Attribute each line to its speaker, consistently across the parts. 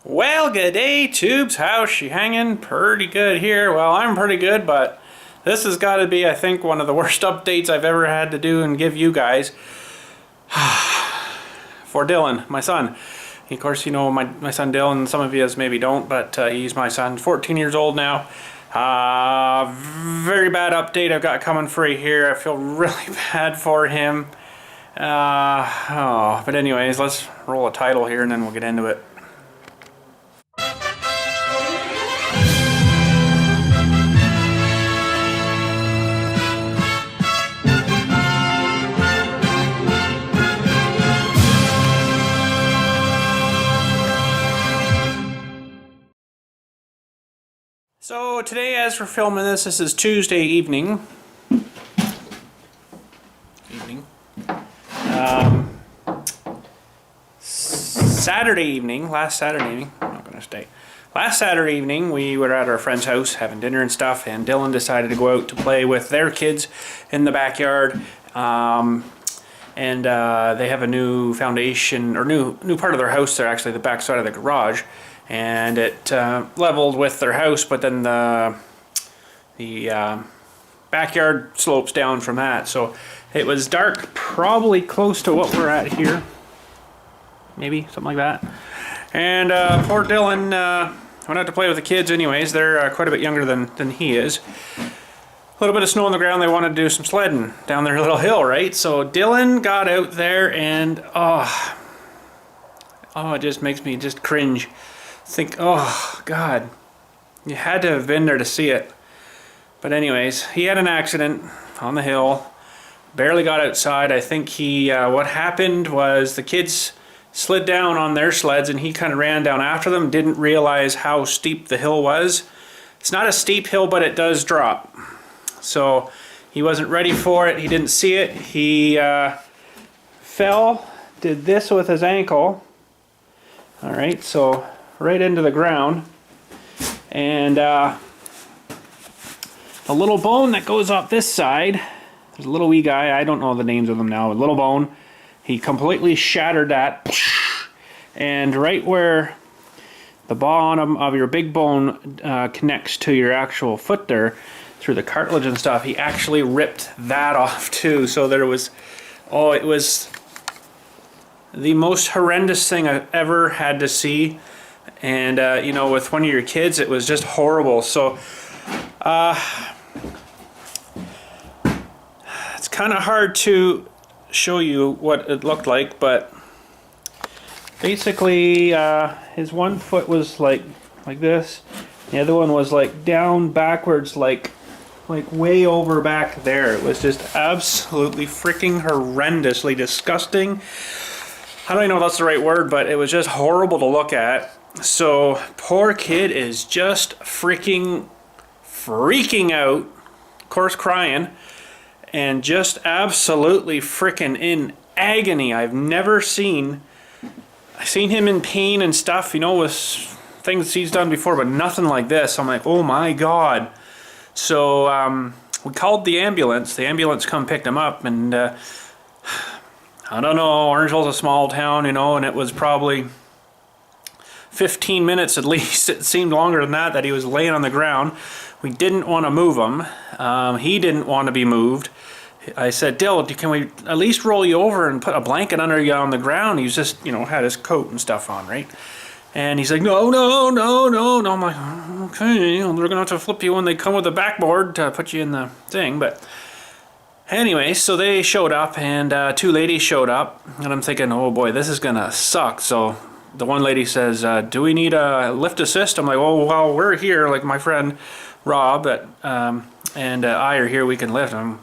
Speaker 1: Well, good day, tubes. How's she hanging? Pretty good here. Well, I'm pretty good, but this has got to be, I think, one of the worst updates I've ever had to do and give you guys. For Dylan, my son. Of course, you know my son Dylan. Some of you maybe don't, but he's my son. 14 years old now. Very bad update I've got coming for you here. I feel really bad for him. But anyways, let's roll a title here and then we'll get into it. So today, as we're filming this is Tuesday evening. Saturday evening, last Saturday evening, I'm not going to stay. Last Saturday evening, we were at our friend's house having dinner and stuff, and Dylan decided to go out to play with their kids in the backyard. They have a new foundation, or new part of their house there, actually, the back side of the garage. And it leveled with their house, but then the backyard slopes down from that. So it was dark, probably close to what we're at here. Maybe, something like that. And poor Dylan went out to play with the kids anyways. They're quite a bit younger than he is. A little bit of snow on the ground, they wanted to do some sledding down their little hill, right? So Dylan got out there and, it just makes me just cringe. Think, oh God, you had to have been there to see it. But anyways, he had an accident on the hill, barely got outside. I think what happened was the kids slid down on their sleds and he kind of ran down after them, didn't realize how steep the hill was. It's not a steep hill, but it does drop. So he wasn't ready for it, he didn't see it, he fell, did this with his ankle. All right, so right into the ground, and the little bone that goes up this side, there's a little wee guy, I don't know the names of them now, a little bone, he completely shattered that, and right where the bottom of your big bone connects to your actual foot there, through the cartilage and stuff, he actually ripped that off too. So there was, it was the most horrendous thing I've ever had to see. And you know, with one of your kids, it was just horrible. So it's kind of hard to show you what it looked like, but basically his one foot was like this, the other one was like down backwards, like way over back there. It was just absolutely freaking horrendously disgusting. I don't even know if that's the right word, but it was just horrible to look at. So poor kid is just freaking out, of course crying, and just absolutely freaking in agony. I've seen him in pain and stuff, you know, with things he's done before, but nothing like this. I'm like, oh my God. So we called the ambulance. The ambulance come picked him up, and I don't know, Orangeville's a small town, you know, and it was probably 15 minutes at least. It seemed longer than that he was laying on the ground. We didn't want to move him. He didn't want to be moved. I said, Dill, can we at least roll you over and put a blanket under you on the ground? He was just, you know, had his coat and stuff on, right? And he's like, no. I'm like, okay, you know, they're gonna have to flip you when they come with a backboard to put you in the thing. But anyway, so they showed up, and two ladies showed up, and I'm thinking, oh boy, this is gonna suck. So the one lady says, do we need a lift assist? I'm like, oh, well, we're here, like my friend Rob and I are here, we can lift. I'm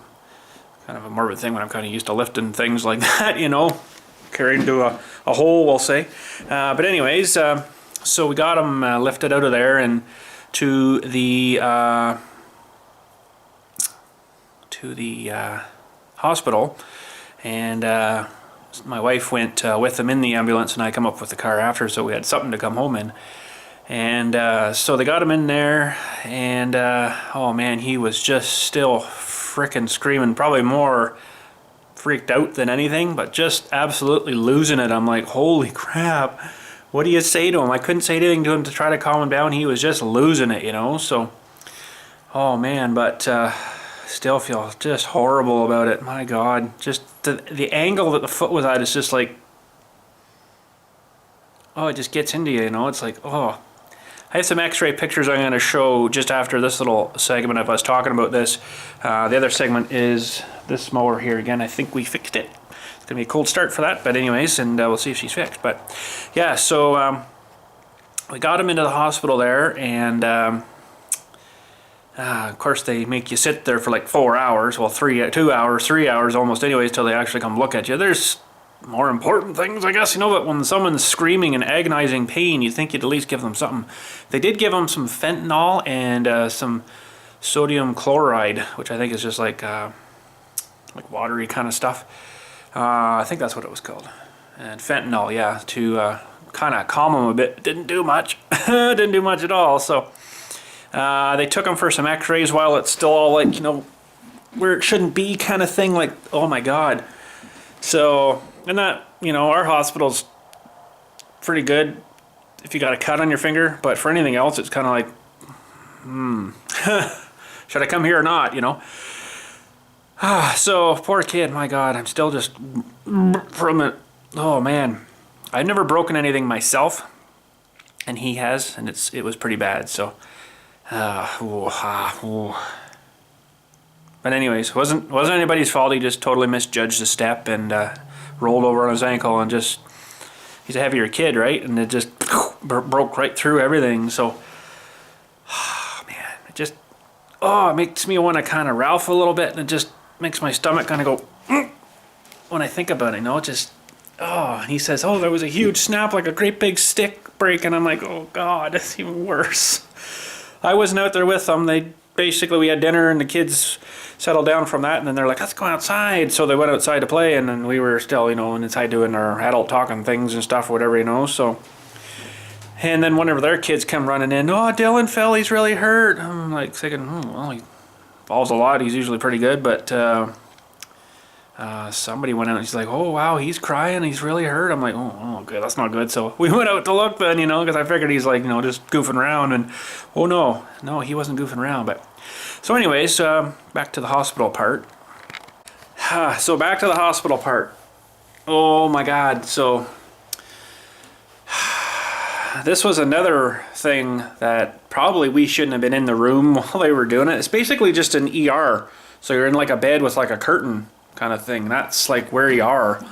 Speaker 1: kind of a morbid thing when I'm kind of used to lifting things like that, you know, carried into a hole, we'll say. But anyways, so we got him lifted out of there and to the hospital, and my wife went with him in the ambulance, and I come up with the car after, so we had something to come home in. And so they got him in there, and oh man, he was just still frickin' screaming, probably more freaked out than anything, but just absolutely losing it. I'm like, holy crap, what do you say to him? I couldn't say anything to him to try to calm him down. He was just losing it, you know. So, oh man, but still feel just horrible about it. My God, just the angle that the foot was at is just like, oh, it just gets into you, you know. It's like, oh. I have some x-ray pictures I'm going to show just after this little segment of us talking about this. The other segment is this mower here again. I think we fixed it. It's going to be a cold start for that, but anyways, and we'll see if she's fixed. But yeah, so we got him into the hospital there, and of course they make you sit there for like 4 hours, well 2 hours, 3 hours almost anyways, till they actually come look at you. There's more important things, I guess, you know, but when someone's screaming in agonizing pain, you think you'd at least give them something. They did give him some fentanyl and some sodium chloride, which I think is just like watery kind of stuff. I think that's what it was called. And fentanyl, yeah, to kind of calm him a bit. Didn't do much. Didn't do much at all. So they took him for some x-rays while it's still all like, you know, where it shouldn't be kind of thing. Like, oh my God. So, and that, you know, our hospital's pretty good if you got a cut on your finger. But for anything else, it's kind of like, should I come here or not, you know? So, poor kid, my God, I'm still just from it. Oh man, I've never broken anything myself, and he has, and it was pretty bad. So, but anyways, wasn't anybody's fault. He just totally misjudged the step and rolled over on his ankle, and just, he's a heavier kid, right? And it just broke right through everything. So, man, it just, it makes me want to kind of ralph a little bit, and it just makes my stomach kind of go when I think about it, you know. It just, and he says, oh, there was a huge snap, like a great big stick break, and I'm like, oh God, that's even worse. I wasn't out there with them. We had dinner, and the kids settled down from that, and then they're like, let's go outside. So they went outside to play, and then we were still, you know, inside doing our adult talking things and stuff, whatever, you know. So, and then whenever their kids come running in, oh, Dylan fell, he's really hurt. I'm like thinking, well, he falls a lot, he's usually pretty good, but somebody went out and he's like, oh wow, he's crying, he's really hurt. I'm like, oh okay, that's not good. So we went out to look then, you know, because I figured he's like, you know, just goofing around, and oh no, he wasn't goofing around. But so anyways, back to the hospital part. So back to the hospital part. Oh my God. So this was another thing that probably we shouldn't have been in the room while they were doing it. It's basically just an ER. So you're in like a bed with like a curtain kind of thing. That's like where you are.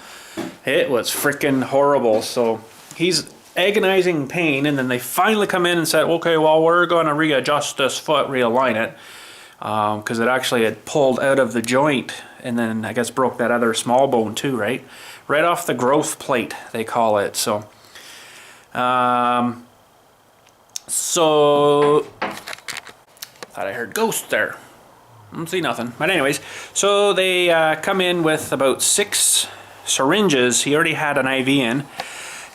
Speaker 1: It was freaking horrible. So he's agonizing pain, and then they finally come in and said, okay, well, we're going to readjust this foot, realign it, because it actually had pulled out of the joint, and then I guess broke that other small bone too, right? Right off the growth plate, they call it. So thought I heard ghosts there. Didn't see nothing. But anyways, so they come in with about 6 syringes. He already had an IV in,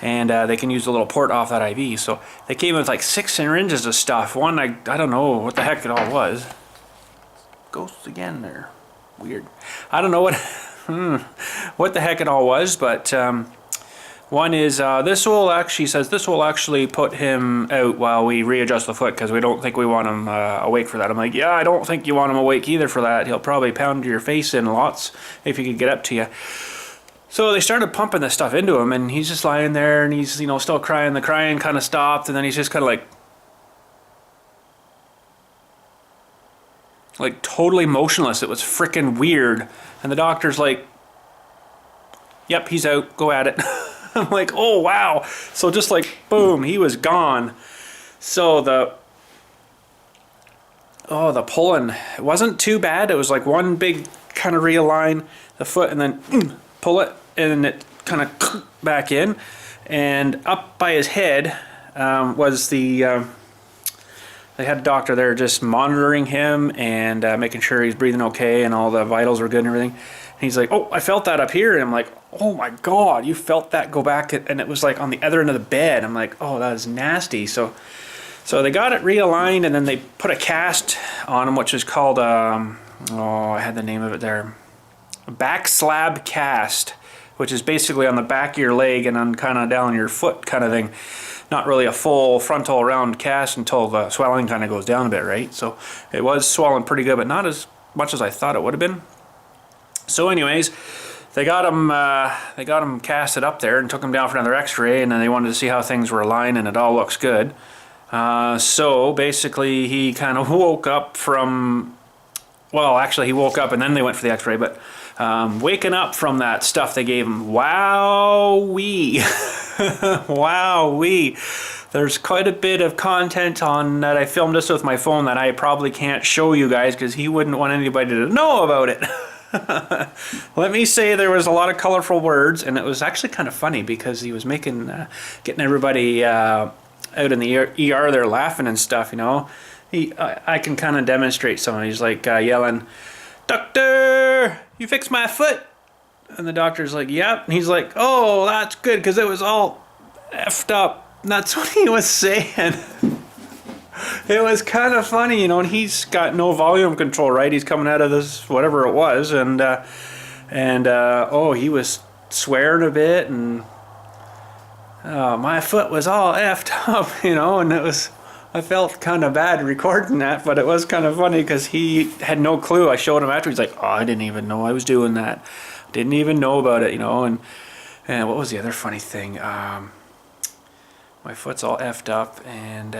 Speaker 1: and they can use the little port off that IV. So they came with like 6 syringes of stuff. One, I don't know what the heck it all was. Ghosts again there. Weird. I don't know what the heck it all was, but one is this will actually put him out while we readjust the foot, because we don't think we want him awake for that. I'm like, yeah, I don't think you want him awake either for that. He'll probably pound your face in lots if he could get up to you. So they started pumping this stuff into him, and he's just lying there, and he's, you know, still crying. The crying kind of stopped, and then he's just kind of like totally motionless. It was freaking weird. And the doctor's like, yep, he's out, go at it. I'm like, oh wow. So just like boom, he was gone. So the pulling, it wasn't too bad. It was like one big kind of realign the foot, and then pull it, and it kind of back in. And up by his head was the they had a doctor there just monitoring him and making sure he's breathing okay and all the vitals were good and everything. And he's like, oh, I felt that up here. And I'm like, oh my God, you felt that go back. And it was like on the other end of the bed. I'm like, oh, that is nasty. So they got it realigned, and then they put a cast on him, which is called, I had the name of it there. A back slab cast. which is basically on the back of your leg and on kind of down your foot kind of thing. Not really a full frontal round cast until the swelling kind of goes down a bit, right? So it was swollen pretty good, but not as much as I thought it would have been. So anyways, they got him casted up there and took him down for another x-ray, and then they wanted to see how things were aligned, and it all looks good. So basically he kind of woke up from, well, actually he woke up and then they went for the x-ray, but waking up from that stuff they gave him, wowee. Wowee. There's quite a bit of content on that. I filmed this with my phone that I probably can't show you guys because he wouldn't want anybody to know about it. Let me say there was a lot of colorful words, and it was actually kind of funny because he was making, getting everybody out in the ER there laughing and stuff, you know. I can kind of demonstrate some. He's like yelling, "Doctor, you fixed my foot." And the doctor's like, "Yep." And he's like, "Oh, that's good because it was all effed up." And that's what he was saying. It was kind of funny, you know, and he's got no volume control, right? He's coming out of this, whatever it was, and oh, he was swearing a bit, and my foot was all effed up, you know, and it was, I felt kind of bad recording that, but it was kind of funny because he had no clue. I showed him after, he's like, "Oh, I didn't even know I was doing that. Didn't even know about it," you know, and what was the other funny thing? My foot's all effed up, and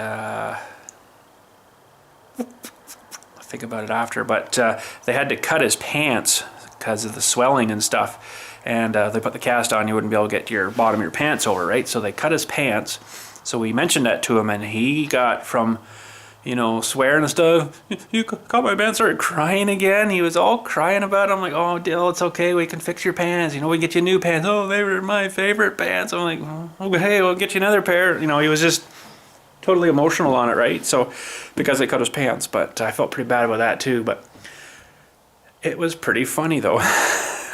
Speaker 1: think about it after, but they had to cut his pants because of the swelling and stuff, and they put the cast on, you wouldn't be able to get your bottom of your pants over, right? So they cut his pants. So we mentioned that to him, and he got from, you know, swearing and stuff, "You cut my pants," started crying again. He was all crying about it. I'm like, "Oh, Dill, it's okay, we can fix your pants, you know, we get you new pants." "Oh, they were my favorite pants." I'm like, "Okay, we'll get you another pair." You know, he was just totally emotional on it, right? So because they cut his pants, but I felt pretty bad about that too, but it was pretty funny though.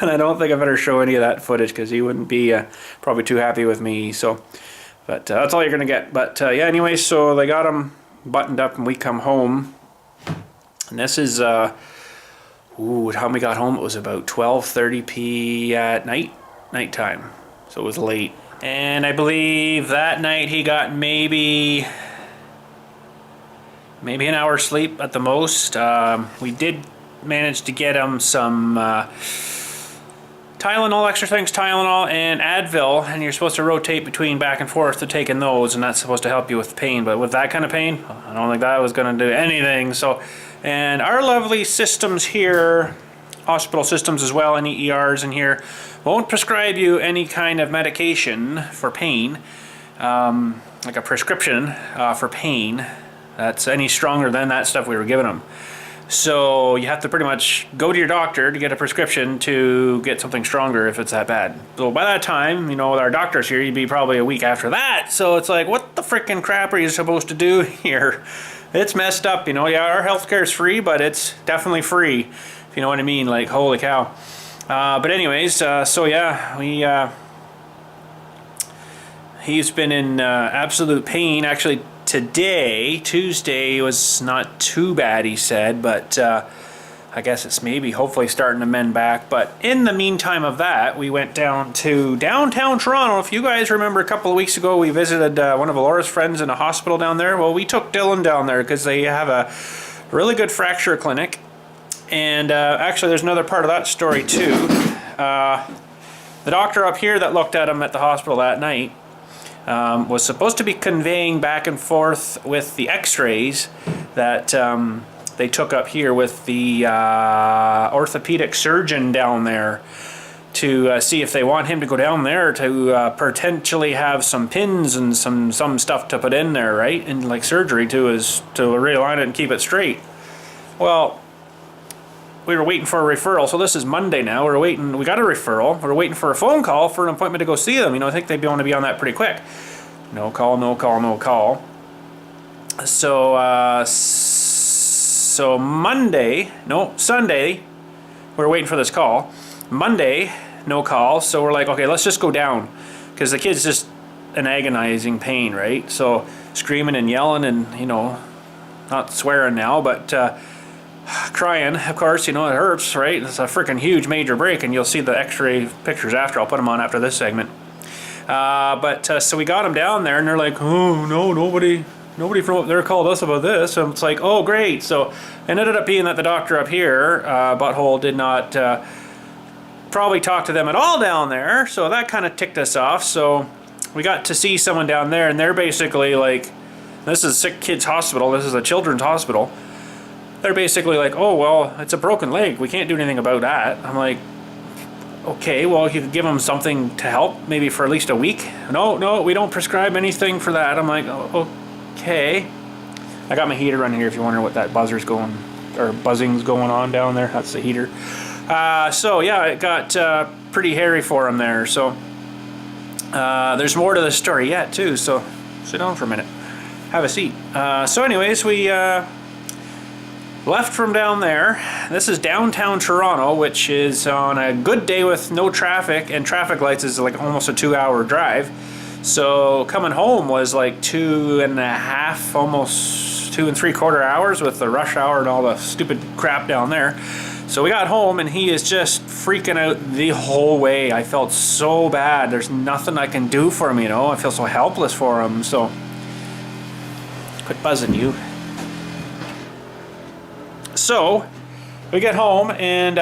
Speaker 1: And I don't think I better show any of that footage because he wouldn't be probably too happy with me. So, but that's all you're gonna get. But yeah, anyway, so they got him buttoned up and we come home, and this is how we got home. It was about 12:30 p at nighttime, so it was late. And I believe that night he got maybe an hour's sleep at the most. We did manage to get him some Tylenol, extra things, Tylenol and Advil, and you're supposed to rotate between back and forth to taking those, and that's supposed to help you with pain. But with that kind of pain, I don't think that was going to do anything. So, and our lovely systems here, hospital systems as well, any ERs in here, won't prescribe you any kind of medication for pain, like a prescription for pain that's any stronger than that stuff we were giving them. So you have to pretty much go to your doctor to get a prescription to get something stronger if it's that bad. So by that time, you know, with our doctors here, you'd be probably a week after that. So it's like, what the frickin' crap are you supposed to do here? It's messed up, you know. Yeah, our healthcare is free, but it's definitely free, if you know what I mean. Like, holy cow. But anyways, so yeah, he's been in absolute pain. Actually, today, Tuesday, was not too bad, he said, but I guess it's maybe hopefully starting to mend back. But in the meantime of that, we went down to downtown Toronto. If you guys remember, a couple of weeks ago, we visited one of Laura's friends in a hospital down there. Well, we took Dylan down there because they have a really good fracture clinic. And actually, there's another part of that story too. The doctor up here that looked at him at the hospital that night was supposed to be conveying back and forth with the x-rays that they took up here with the orthopedic surgeon down there to see if they want him to go down there to potentially have some pins and some stuff to put in there, right? And like surgery to realign it and keep it straight. Well, we were waiting for a referral, so this is Monday now. We got a referral. We're waiting for a phone call for an appointment to go see them. You know, I think they'd want to be on that pretty quick. No call, no call, no call. So, Sunday, we were waiting for this call. Monday, no call. So we're like, okay, let's just go down, because the kid's just in agonizing pain, right? So screaming and yelling and, you know, not swearing now, but crying. Of course, you know, it hurts, right? It's a freaking huge major break, and you'll see the x-ray pictures after. I'll put them on after this segment. So we got them down there, and they're like, oh no, nobody from up there called us about this. So it's like, oh great. So it ended up being that the doctor up here, Butthole, did not probably talk to them at all down there. So that kind of ticked us off. So we got to see someone down there, and they're basically like, this is Sick Kids Hospital, this is a children's hospital. They're basically like, oh well, it's a broken leg, we can't do anything about that. I'm like, okay, well, you could give them something to help, maybe for at least a week. No, we don't prescribe anything for that. I'm like, oh, okay. I got my heater running here if you're wondering what that buzzing's going on down there. That's the heater. So yeah, it got pretty hairy for him there. So there's more to the story yet too, so sit down for a minute. Have a seat. So anyways, we left from down there. This is downtown Toronto, which is on a good day with no traffic and traffic lights is like almost a 2-hour drive. So coming home was like 2.5, almost 2 3/4 hours with the rush hour and all the stupid crap down there. So we got home and he is just freaking out the whole way. I felt so bad. There's nothing I can do for him, you know. I feel so helpless for him. So quit buzzing, you. So we get home and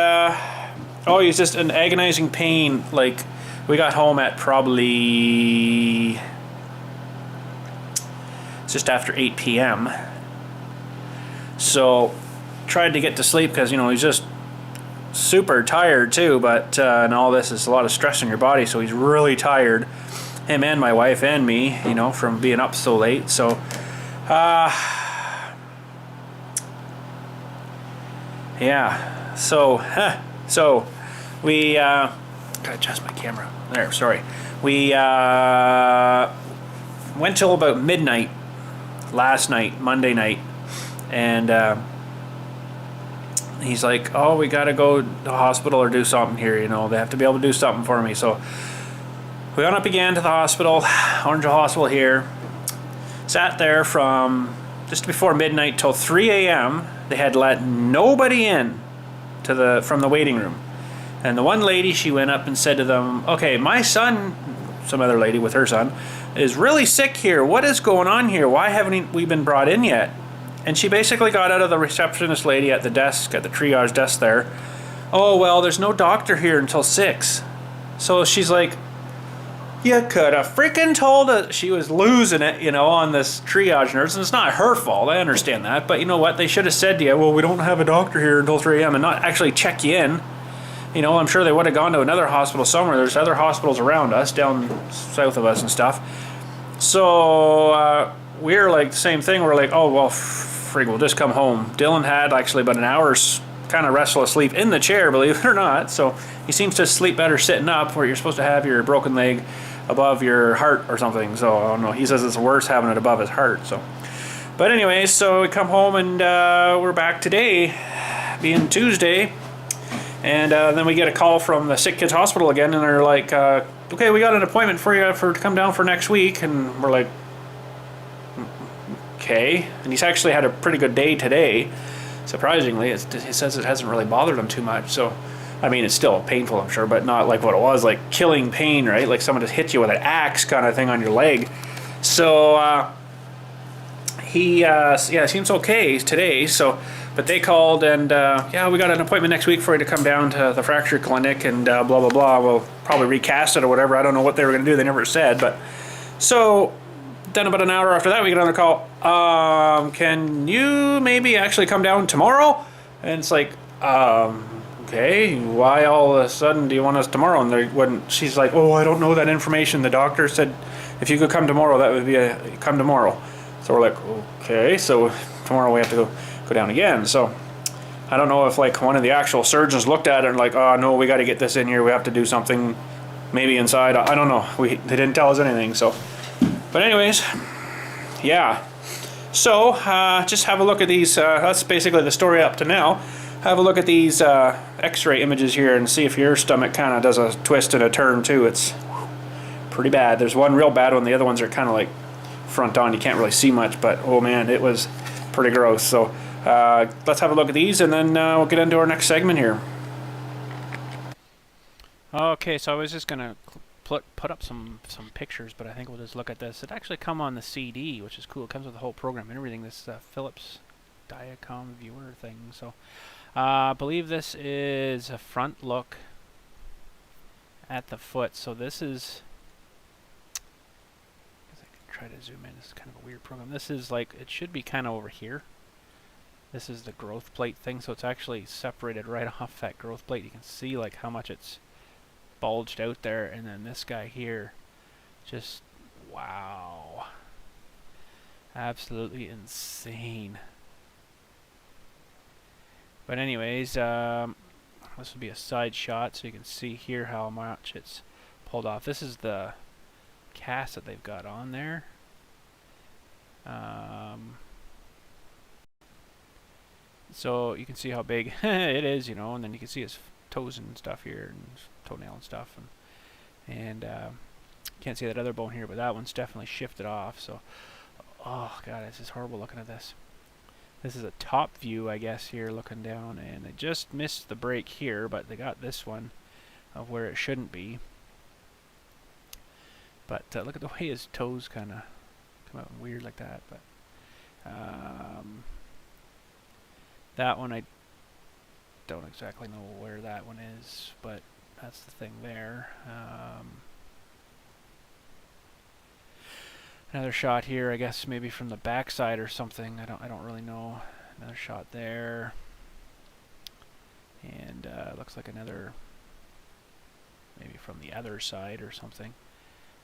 Speaker 1: he's just in agonizing pain. Like, we got home at probably just after 8 p.m. So tried to get to sleep because, you know, he's just super tired too, but and all this is a lot of stress in your body, so he's really tired, him and my wife and me, you know, from being up so late. So yeah, so we gotta adjust my camera there, sorry. We went till about midnight last night, Monday night, and he's like, oh, we gotta go to the hospital or do something here, you know, they have to be able to do something for me. So we went up again to the hospital, Orangeville Hospital here, sat there from just before midnight till 3 a.m. They had let nobody in to from the waiting room. And the one lady, she went up and said to them, okay, my son, some other lady with her son, is really sick here. What is going on here? Why haven't we been brought in yet? And she basically got out of the receptionist lady at the desk, at the triage desk there. Oh, well, there's no doctor here until 6. So she's like, you could have freaking told us. She was losing it, you know, on this triage nurse. And it's not her fault, I understand that. But you know what? They should have said to you, well, we don't have a doctor here until 3 a.m. and not actually check you in. You know, I'm sure they would have gone to another hospital somewhere. There's other hospitals around us, down south of us and stuff. So we're like the same thing. We're like, oh, well, frig, we'll just come home. Dylan had actually about an hour's kind of restful sleep in the chair, believe it or not. So he seems to sleep better sitting up, where you're supposed to have your broken leg above your heart or something. So I don't know. He says it's worse having it above his heart. So, but anyways, so we come home and we're back today, being Tuesday. And then we get a call from the Sick Kids Hospital again, and they're like, okay, we got an appointment for you to come down for next week. And we're like, okay. And he's actually had a pretty good day today, surprisingly. He says it hasn't really bothered him too much. So, I mean, it's still painful, I'm sure, but not like what it was, like killing pain, right? Like someone just hit you with an axe kind of thing on your leg. So he seems okay today. So, but they called and yeah, we got an appointment next week for you to come down to the fracture clinic and blah blah blah. We'll probably recast it or whatever. I don't know what they were going to do. They never said. But so then about an hour after that, we get another call. Can you maybe actually come down tomorrow? And it's like, okay, why all of a sudden do you want us tomorrow? And they wouldn't. She's like, oh, I don't know that information. The doctor said if you could come tomorrow, that would be come tomorrow. So we're like, okay, so tomorrow we have to go down again. So I don't know if like one of the actual surgeons looked at it and like, oh no, we got to get this in here. We have to do something maybe inside. I don't know. They didn't tell us anything. So, but anyways, yeah. So just have a look at these. That's basically the story up to now. Have a look at these x-ray images here and see if your stomach kind of does a twist and a turn too. It's pretty bad. There's one real bad one. The other ones are kind of like front on. You can't really see much, but oh man, it was pretty gross. So let's have a look at these, and then we'll get into our next segment here. Okay, so I was just gonna put up some pictures, but I think we'll just look at this. It actually come on the CD, which is cool. It comes with the whole program and everything. This Philips Diacom viewer thing. So I believe this is a front look at the foot. So this is, I can try to zoom in. This is kind of a weird program. This is like, it should be kind of over here. This is the growth plate thing, so it's actually separated right off that growth plate. You can see like how much it's bulged out there, and then this guy here, just wow, absolutely insane. But anyways, this will be a side shot, so you can see here how much it's pulled off. This is the cast that they've got on there. So you can see how big it is, you know, and then you can see his toes and stuff here, and toenail and stuff, and can't see that other bone here, but that one's definitely shifted off. So, oh god, it's just horrible looking at this. This is a top view, I guess, here looking down, and they just missed the break here, but they got this one of where it shouldn't be. But look at the way his toes kind of come out weird like that. But that one, I don't exactly know where that one is, but that's the thing there. Another shot here, I guess maybe from the backside or something. I don't really know. Another shot there, and looks like another maybe from the other side or something.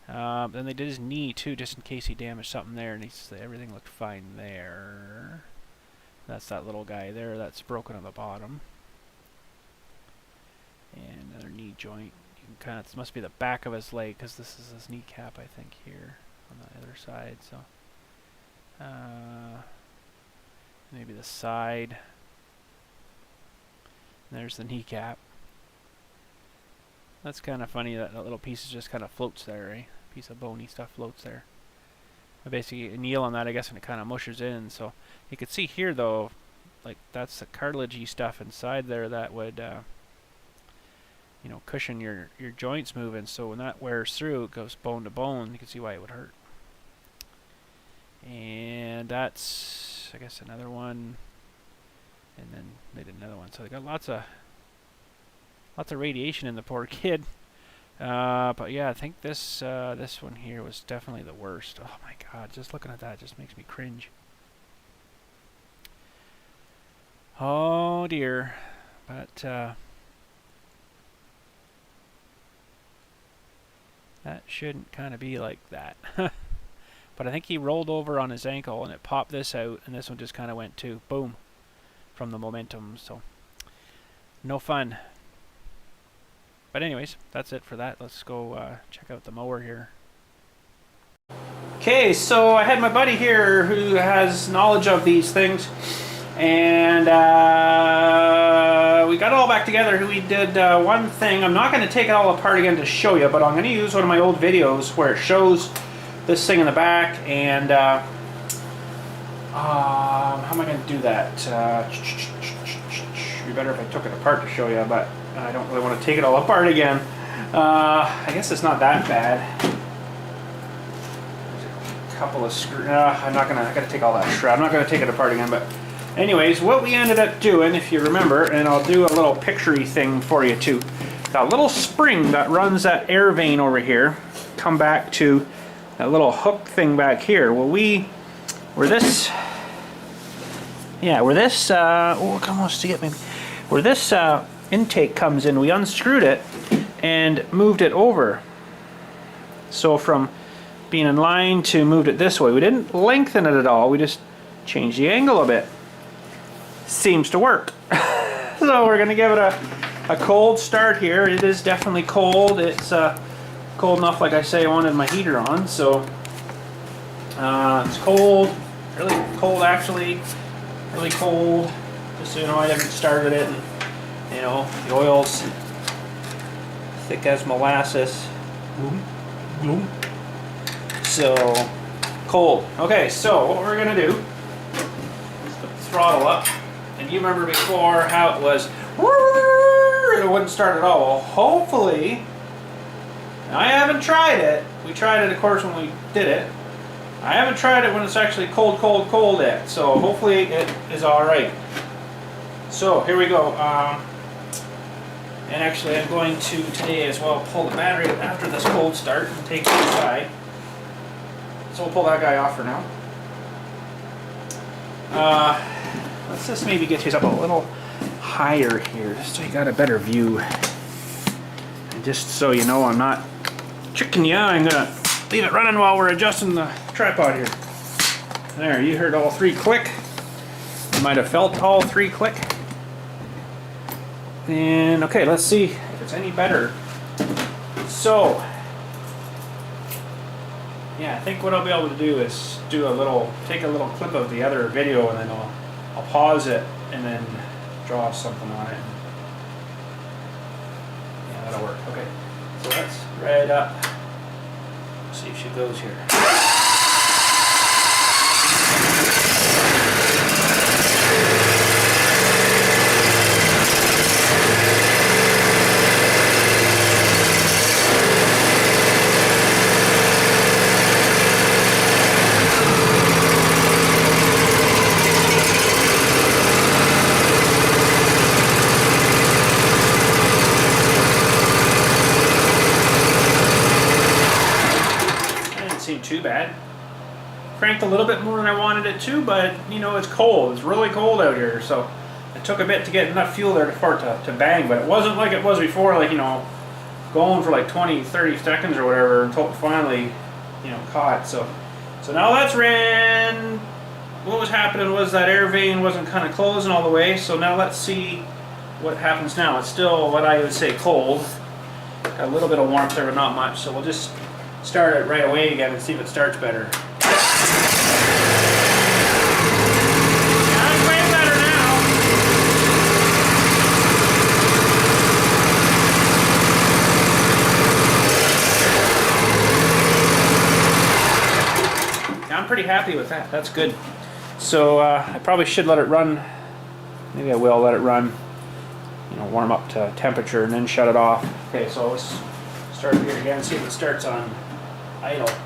Speaker 1: Then they did his knee too, just in case he damaged something there, and everything looked fine there. That's that little guy there that's broken on the bottom. And another knee joint. You can kind of, this must be the back of his leg, because this is his kneecap, I think, here on the other side. So maybe the side. And there's the kneecap. That's kind of funny that little piece just kind of floats there, eh? Piece of bony stuff floats there. I basically kneel on that, I guess, and it kind of mushers in. So you could see here, though, like that's the cartilagey stuff inside there that would, you know, cushion your joints moving. So when that wears through, it goes bone to bone. You can see why it would hurt. And that's, I guess, another one. And then they did another one. So they got lots of radiation in the poor kid. But yeah, I think this this one here was definitely the worst. Oh my god, just looking at that just makes me cringe. Oh dear. But that shouldn't kind of be like that. But I think he rolled over on his ankle and it popped this out, and this one just kind of went too. Boom. From the momentum. So no fun. But anyways, that's it for that. Let's go check out the mower here. Okay, so I had my buddy here who has knowledge of these things, and we got it all back together. We did one thing. I'm not going to take it all apart again to show you, but I'm going to use one of my old videos where it shows this thing in the back, and how am I going to do that? It'd be better if I took it apart to show you, but I don't really want to take it all apart again. I guess it's not that bad. There's a couple of screws. I gotta take all that shred. I'm not gonna take it apart again, but anyways, what we ended up doing, if you remember, and I'll do a little picture-y thing for you too. That little spring that runs that air vane over here, come back to that little hook thing back here. Well, where this oh, come on, see it maybe. Where this intake comes in, we unscrewed it and moved it over. So from being in line to moved it this way. We didn't lengthen it at all, we just changed the angle a bit. Seems to work. So we're gonna give it a cold start here. It is definitely cold. It's cold enough, like I say, I wanted my heater on, so it's cold, really cold actually, really cold. Just so you know, I haven't started it, and you know, the oil's thick as molasses. So, cold. Okay, so what we're gonna do is throttle up. And you remember before how it was, it wouldn't start at all. Well, hopefully, I haven't tried it. We tried it, of course, when we did it. I haven't tried it when it's actually cold, cold, cold yet. So hopefully it is all right. So here we go. And actually, I'm going to today as well pull the battery after this cold start and take it inside. So we'll pull that guy off for now. Let's just maybe get these up a little higher here, just so you got a better view. And just so you know, I'm not tricking you. I'm gonna leave it running while we're adjusting the tripod here. There, you heard all three click. You might have felt all three click. And okay, let's see if it's any better. So, yeah, I think what I'll be able to do is take a little clip of the other video, and then I'll pause it and then draw something on it. Yeah, that'll work. Okay, so that's red up. Let's see if she goes here. Too bad. Cranked a little bit more than I wanted it to, but you know, it's cold. It's really cold out here, so it took a bit to get enough fuel there for it to bang, but it wasn't like it was before, like, you know, going for like 20-30 seconds or whatever until it finally, you know, caught. So now that's ran. What was happening was that air vane wasn't kind of closing all the way, so now let's see what happens now. It's still what I would say cold. Got a little bit of warmth there, but not much, so we'll just start it right away again and see if it starts better. Yeah, it's way better now. Yeah, I'm pretty happy with that. That's good. So I probably should let it run. Maybe I will let it run, you know, warm up to temperature and then shut it off. Okay, so let's start here again and see if it starts on idle. Let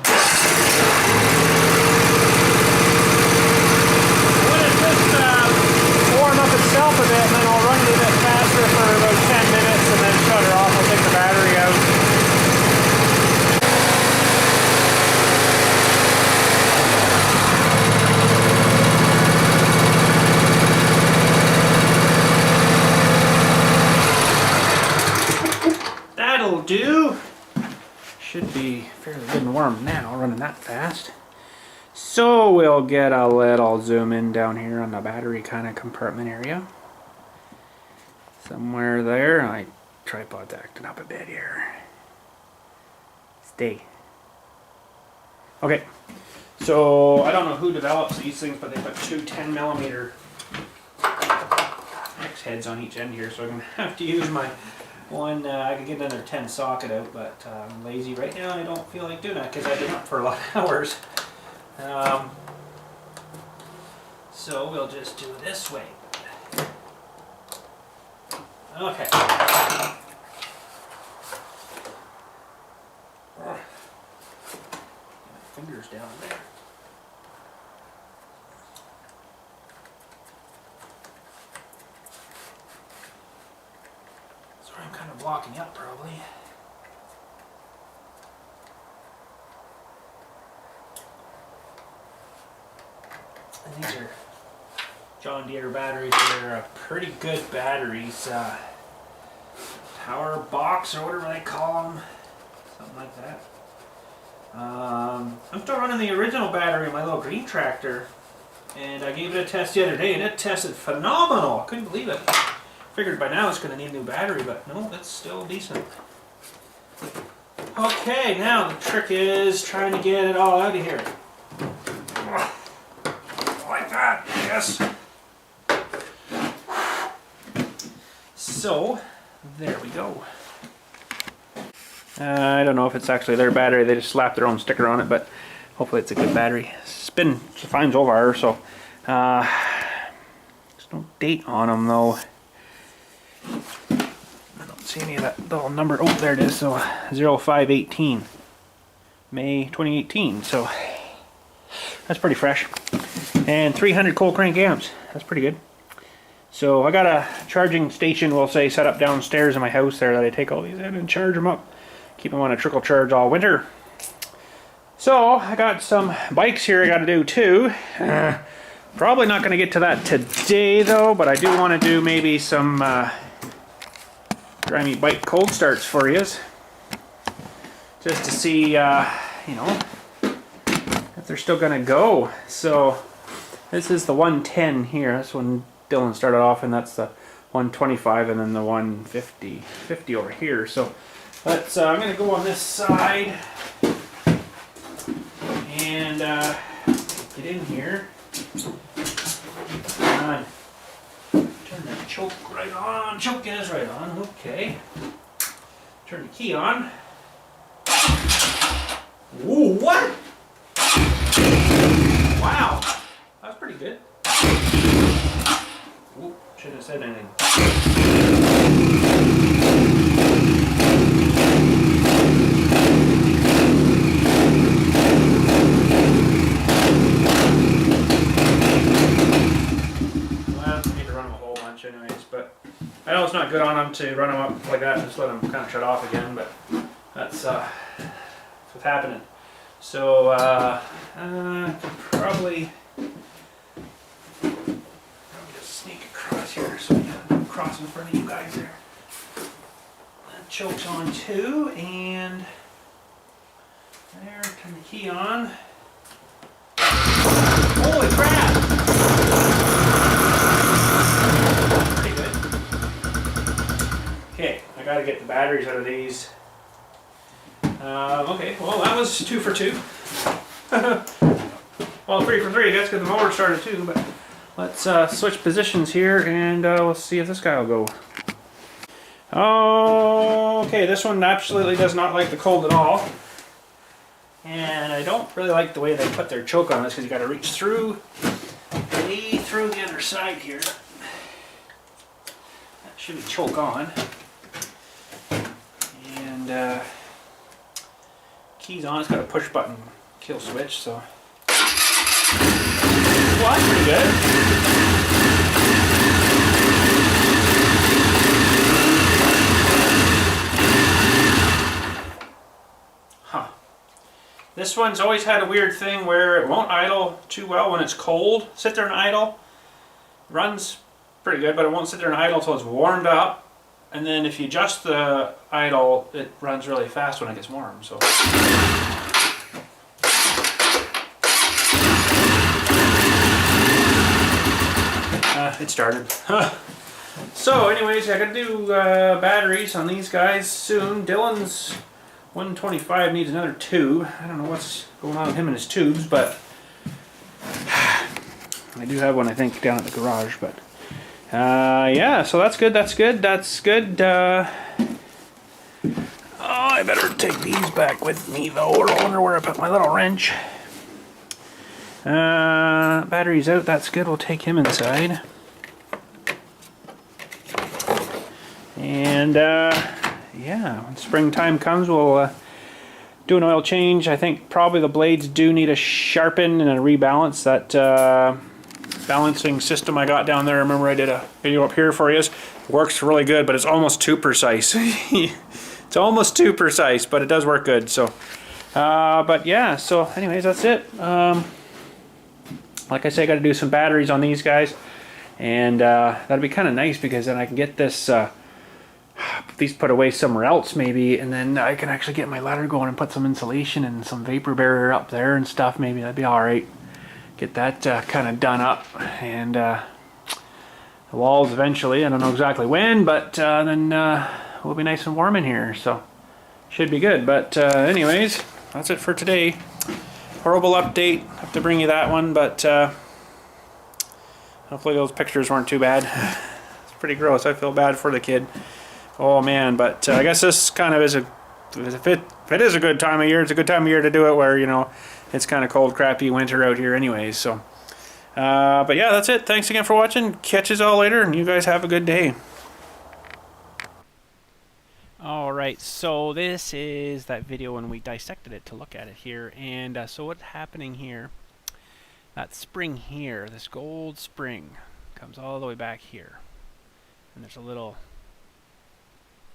Speaker 1: it just warm up itself a bit, and then I'll run it a bit faster for about 10 minutes and then shut her off. I'll take the battery out. That'll do. Should be fairly good and warm now, running that fast. So we'll get a little zoom in down here on the battery kind of compartment area. Somewhere there. My tripod's acting up a bit here. Stay. Okay. So I don't know who develops these things, but they put two 10mm X heads on each end here, so I'm going to have to use my one. I could get another 10 socket out, but I'm lazy right now. I don't feel like doing that because I've been up for a lot of hours. So we'll just do it this way. Okay. Fingers down there. Sorry, I'm kind of blocking up probably. And these are John Deere batteries. They're pretty good batteries. Power box or whatever they call them. Something like that. I'm still running the original battery in my little green tractor. And I gave it a test the other day and it tested phenomenal. I couldn't believe it. Figured by now it's going to need a new battery, but no, that's still decent. Okay, now the trick is trying to get it all out of here. Like that, yes. So, there we go. I don't know if it's actually their battery, they just slapped their own sticker on it, but hopefully it's a good battery. It's been fine so far, so no date on them though. I don't see any of that little number. Oh, there it is. So 0518, May 2018. So that's pretty fresh. And 300 cold crank amps. That's pretty good. So I got a charging station, we'll say, set up downstairs in my house there that I take all these in and charge them up. Keep them on a trickle charge all winter. So I got some bikes here I got to do too. Probably not going to get to that today though, but I do want to do maybe some dry me bike cold starts for you, just to see, you know, if they're still going to go. So this is the 110 here. That's when Dylan started off, and that's the 125, and then the 150 over here. So let's. I'm going to go on this side and get in here. Turn the choke right on. Choke is right on. Okay. Turn the key on. Ooh, what? Wow. That's pretty good. Ooh, shouldn't have said anything. Anyways, but I know it's not good on them to run them up like that and just let them kind of shut off again, but that's what's happening. So probably just sneak across here so I can cross in front of you guys there. That choke's on too, and there, turn the key on. Holy crap! Okay, I gotta get the batteries out of these. Okay, well that was 2 for 2. Well, 3 for 3, that's because the motor started too, but let's switch positions here and we'll see if this guy will go. Oh, okay, this one absolutely does not like the cold at all. And I don't really like the way they put their choke on this, because you gotta reach through, way through the other side here. That should be choke on. And keys on, it's got a push button kill switch, so well, that's pretty good. Huh. This one's always had a weird thing where it won't idle too well when it's cold. Sit there and idle. Runs pretty good, but it won't sit there and idle until it's warmed up. And then if you adjust the idle, it runs really fast when it gets warm. So it started. So anyways, I gotta do batteries on these guys soon. Dylan's 125 needs another 2. I don't know what's going on with him and his tubes, but I do have one, I think, down at the garage. But yeah, so that's good, that's good, that's good. Oh, I better take these back with me though, or I wonder where I put my little wrench. Battery's out, that's good, we'll take him inside. And yeah, when springtime comes, we'll do an oil change. I think probably the blades do need a sharpen and a rebalance. That balancing system I got down there, remember I did a video up here for you, works really good, but it's almost too precise. It's almost too precise, but it does work good. So but yeah, so anyways, that's it. Like I say, I got to do some batteries on these guys, and that'd be kind of nice, because then I can get this these put away somewhere else maybe, and then I can actually get my ladder going and put some insulation and some vapor barrier up there and stuff. Maybe that'd be alright. Get that kind of done up, and the walls eventually, I don't know exactly when, but then we'll be nice and warm in here, so should be good. But anyways, that's it for today. Horrible update, have to bring you that one, but hopefully those pictures weren't too bad. It's pretty gross, I feel bad for the kid. Oh man, but I guess this kind of is if it is a good time of year, it's a good time of year to do it, where, you know, it's kind of cold, crappy winter out here anyways. So But yeah, that's it. Thanks again for watching. Catch us all later, and you guys have a good day. Alright, so this is that video when we dissected it to look at it here. And so what's happening here, that spring here, this gold spring, comes all the way back here. And there's a little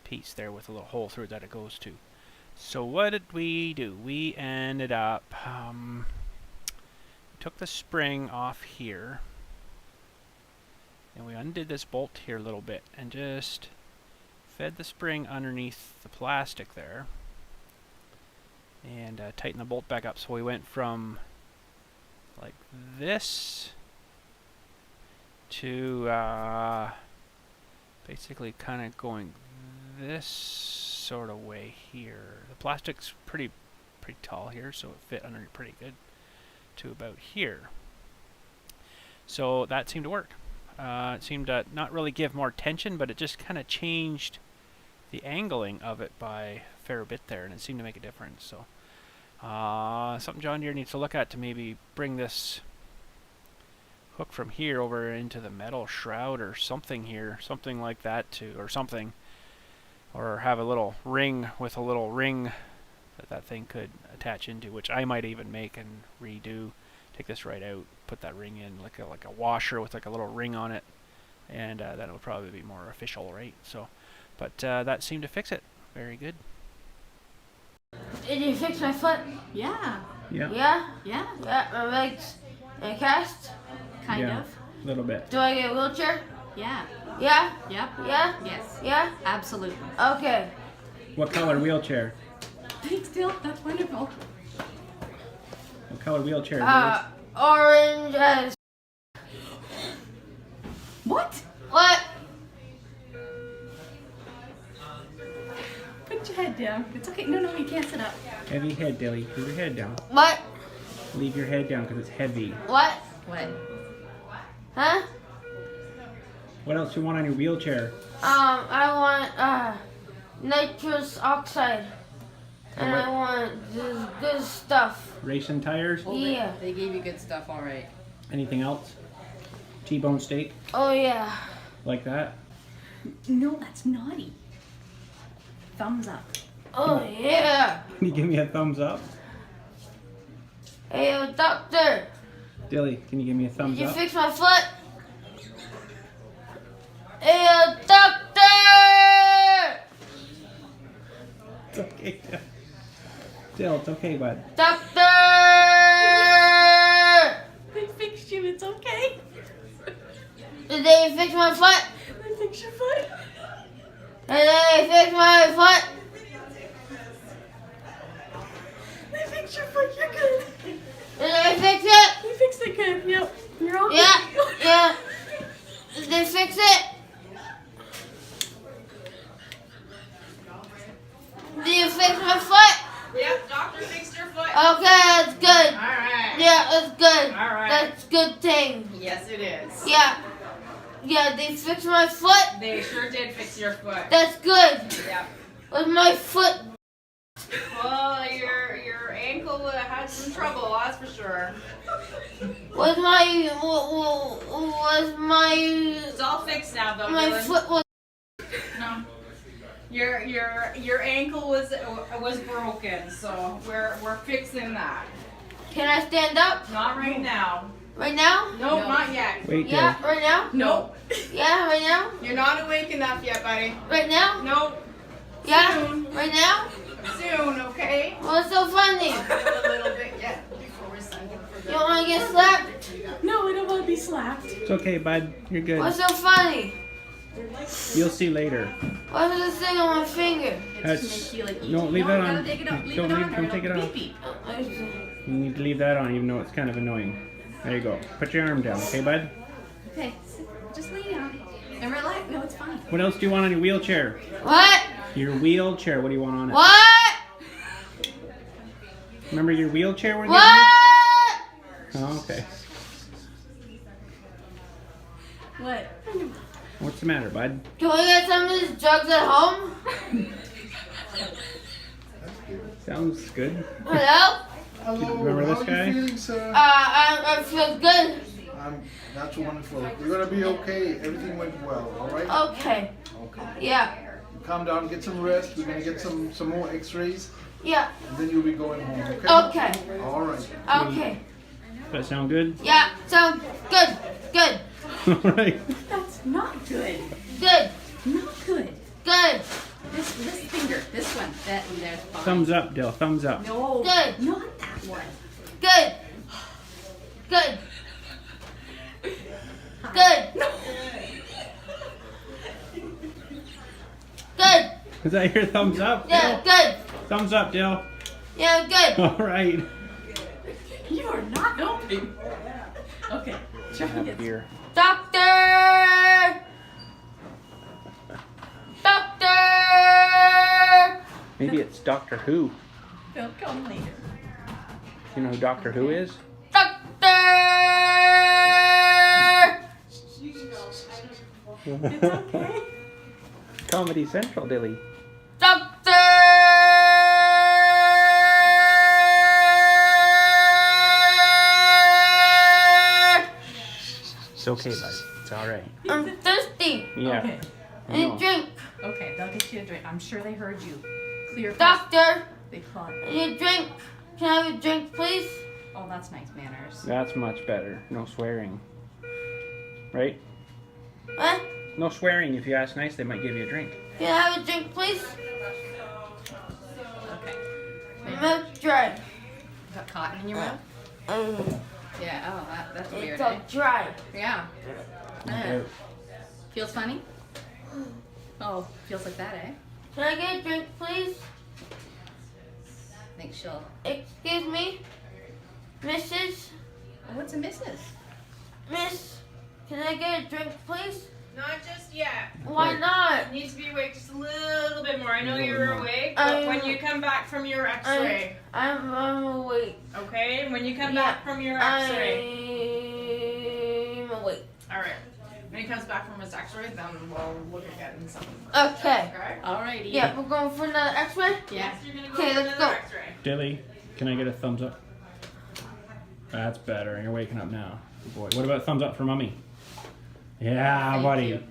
Speaker 1: piece there with a little hole through it that it goes to. So what did we do? We ended up, took the spring off here, and we undid this bolt here a little bit, and just fed the spring underneath the plastic there, and tightened the bolt back up. So we went from like this to basically kind of going this sort of way here. The plastic's pretty tall here, so it fit under pretty good to about here. So that seemed to work. It seemed to not really give more tension, but it just kind of changed the angling of it by a fair bit there, and it seemed to make a difference. So something John Deere needs to look at to maybe bring this hook from here over into the metal shroud or something here, something like that too, or something, or have a little ring with a little ring that thing could attach into, which I might even make and redo. Take this right out, put that ring in like a washer with like a little ring on it, and that would probably be more official, right? So, but that seemed to fix it. Very good.
Speaker 2: Did you fix my foot?
Speaker 3: Yeah.
Speaker 1: Yeah.
Speaker 2: Yeah?
Speaker 3: Yeah.
Speaker 2: Yeah, my legs in a cast?
Speaker 3: Kind
Speaker 1: Yeah.
Speaker 3: of.
Speaker 1: A little bit.
Speaker 2: Do I get a wheelchair?
Speaker 3: Yeah.
Speaker 2: Yeah?
Speaker 3: Yep.
Speaker 2: Yeah?
Speaker 3: Yes.
Speaker 2: Yeah?
Speaker 3: Absolutely.
Speaker 2: Okay.
Speaker 1: What color wheelchair?
Speaker 3: Thanks, Dill. That's wonderful.
Speaker 1: What color wheelchair?
Speaker 2: Orange as...
Speaker 3: What?
Speaker 2: What?
Speaker 3: Put your head down. It's okay. No, you can't sit up.
Speaker 1: Heavy head, Dilly. Leave your head down.
Speaker 2: What?
Speaker 1: Leave your head down because it's heavy.
Speaker 2: What?
Speaker 3: What?
Speaker 2: Huh?
Speaker 1: What else do you want on your wheelchair?
Speaker 2: I want, nitrous oxide. And I want this good stuff.
Speaker 1: Racing tires?
Speaker 3: Well,
Speaker 2: Yeah.
Speaker 3: They gave you good stuff, all right.
Speaker 1: Anything else? T-bone steak?
Speaker 2: Oh, yeah.
Speaker 1: Like that?
Speaker 3: No, that's naughty. Thumbs up.
Speaker 2: Oh, yeah.
Speaker 1: Can you give me a thumbs up?
Speaker 2: Hey, doctor.
Speaker 1: Dilly, can you give me a thumbs
Speaker 2: Did you
Speaker 1: up?
Speaker 2: fix my foot? Hey, doctor!
Speaker 1: It's okay, Dill. Dill, it's okay, bud.
Speaker 2: Doctor!
Speaker 3: They fixed you. It's okay.
Speaker 2: Did they fix my foot?
Speaker 3: They fixed your foot.
Speaker 2: Did they fix my foot?
Speaker 3: They fixed your foot. You're good.
Speaker 2: Did they fix it?
Speaker 3: They fixed it good. Yep. You're all good.
Speaker 2: Yeah, yeah. Did they fix it? Did you fix my foot?
Speaker 4: Yep, doctor fixed your foot.
Speaker 2: Okay, that's good.
Speaker 4: Alright.
Speaker 2: Yeah, that's good.
Speaker 4: All right.
Speaker 2: That's good thing.
Speaker 4: Yes, it is.
Speaker 2: Yeah. Yeah, they fixed my foot.
Speaker 4: They sure did fix your foot.
Speaker 2: That's good.
Speaker 4: Yep.
Speaker 2: Was my foot?
Speaker 4: Well, your ankle had some trouble, that's for sure.
Speaker 2: Was my?
Speaker 4: It's all fixed now, though.
Speaker 2: My
Speaker 4: Dylan.
Speaker 2: foot was?
Speaker 4: No. Your ankle was broken, so we're fixing that.
Speaker 2: Can I stand up?
Speaker 4: Not right now.
Speaker 2: Right now?
Speaker 4: Nope,
Speaker 3: No.
Speaker 4: not yet.
Speaker 1: Wait, Dill.
Speaker 2: Yeah, right now?
Speaker 4: Nope.
Speaker 2: Yeah, right now?
Speaker 4: You're not awake enough yet, buddy.
Speaker 2: Right now?
Speaker 4: Nope.
Speaker 2: Yeah,
Speaker 4: Soon.
Speaker 2: right now?
Speaker 4: Soon, okay?
Speaker 2: What's so funny?
Speaker 4: A little bit yet before we send it for
Speaker 2: You want to get slapped?
Speaker 3: No, I don't want to be slapped.
Speaker 1: It's okay, bud. You're good.
Speaker 2: What's so funny?
Speaker 1: You'll see later.
Speaker 2: What's this thing on my finger?
Speaker 3: It's to make you like eat.
Speaker 1: No, leave
Speaker 3: no,
Speaker 1: that
Speaker 3: you
Speaker 1: on.
Speaker 3: gotta take it off. Leave
Speaker 1: Don't
Speaker 3: it on.
Speaker 1: leave- don't
Speaker 3: or
Speaker 1: take it
Speaker 3: it'll
Speaker 1: off.
Speaker 3: beep, beep.
Speaker 1: You need to leave that on, even though it's kind of annoying. There you go. Put your arm down, okay, bud?
Speaker 3: Okay, just lay down and relax. No, it's fine.
Speaker 1: What else do you want on your wheelchair?
Speaker 2: What?
Speaker 1: Your wheelchair. What do you want on it?
Speaker 2: What?
Speaker 1: Remember your wheelchair? We're
Speaker 2: What?
Speaker 1: Oh, okay.
Speaker 3: What?
Speaker 1: What's the matter, bud?
Speaker 2: Can we get some of these drugs at home?
Speaker 1: Sounds good.
Speaker 2: Hello?
Speaker 5: Hello,
Speaker 1: Remember
Speaker 5: how
Speaker 1: this
Speaker 5: are
Speaker 1: guy?
Speaker 5: you feeling, sir?
Speaker 2: I feel good.
Speaker 5: That's wonderful. You're gonna be okay. Everything went well. All right.
Speaker 2: Okay.
Speaker 5: Okay.
Speaker 2: Yeah.
Speaker 5: Calm down. Get some rest. We're gonna get some more X-rays,
Speaker 2: Yeah.
Speaker 5: and then you'll be going home. Okay.
Speaker 2: Okay.
Speaker 5: All right.
Speaker 2: Okay.
Speaker 1: Does that sound good?
Speaker 2: Yeah. Sounds good. Good.
Speaker 1: All right.
Speaker 3: That's not good.
Speaker 2: Good.
Speaker 3: Not good.
Speaker 2: Good.
Speaker 3: This finger, this one, that and there's fine.
Speaker 1: Thumbs up, Dill. Thumbs up.
Speaker 3: No.
Speaker 2: Good.
Speaker 3: Not that one.
Speaker 2: Good. Good. Good. Good.
Speaker 1: Is that your thumbs up?
Speaker 2: Yeah.
Speaker 1: Dill?
Speaker 2: Good.
Speaker 1: Thumbs up, Dill.
Speaker 2: Yeah. Good.
Speaker 1: All right.
Speaker 3: You are not helping. Okay. Try
Speaker 1: Have a
Speaker 3: it.
Speaker 1: beer.
Speaker 2: Doctor. Doctor.
Speaker 1: Maybe it's Doctor Who.
Speaker 3: They'll come later.
Speaker 1: You know who Doctor Who is?
Speaker 2: Doctor.
Speaker 3: It's okay.
Speaker 1: Comedy Central, Dilly.
Speaker 2: Doctor.
Speaker 1: It's okay, bud. It's all right.
Speaker 2: I'm thirsty.
Speaker 1: Yeah.
Speaker 3: Okay.
Speaker 2: I need a drink.
Speaker 3: Okay, they'll get you a drink. I'm sure they heard you. Clear.
Speaker 2: Doctor.
Speaker 3: They caught.
Speaker 2: I need a drink. Can I have a drink, please?
Speaker 3: Oh, that's nice manners.
Speaker 1: That's much better. No swearing. Right?
Speaker 2: What?
Speaker 1: No swearing. If you ask nice, they might give you a drink.
Speaker 2: Can I have a drink, please?
Speaker 3: Okay.
Speaker 2: My mouth's dry.
Speaker 3: Got cotton in your mouth? Yeah. Oh, that's weird.
Speaker 2: It's all dry.
Speaker 3: Yeah. Feels funny? Oh, feels like that, eh?
Speaker 2: Can I get a drink, please?
Speaker 3: I think she'll.
Speaker 2: Excuse me, Mrs.
Speaker 3: Oh, what's a missus?
Speaker 2: Miss, can I get a drink, please?
Speaker 4: Not just yet.
Speaker 2: Why
Speaker 1: Right.
Speaker 2: not?
Speaker 4: You need to be awake just a little bit more. I know you're awake, but
Speaker 2: I'm-
Speaker 4: when you come back from your X-ray,
Speaker 2: I'm awake.
Speaker 4: okay? When you come
Speaker 2: Yeah,
Speaker 4: back from your X-ray,
Speaker 2: I'm awake.
Speaker 4: all right. When he comes back from his X-ray, then we'll look at getting something.
Speaker 2: Okay.
Speaker 4: Okay.
Speaker 3: Alrighty.
Speaker 2: Yeah, we're going for another X-ray.
Speaker 3: Yeah.
Speaker 4: You're gonna go
Speaker 2: Okay,
Speaker 4: for
Speaker 2: let's
Speaker 4: another
Speaker 2: go.
Speaker 4: X-ray.
Speaker 1: Dilly, can I get a thumbs up? That's better. You're waking up now. Good boy. What about thumbs up for Mommy? Yeah,
Speaker 3: Thank
Speaker 1: buddy.
Speaker 3: you.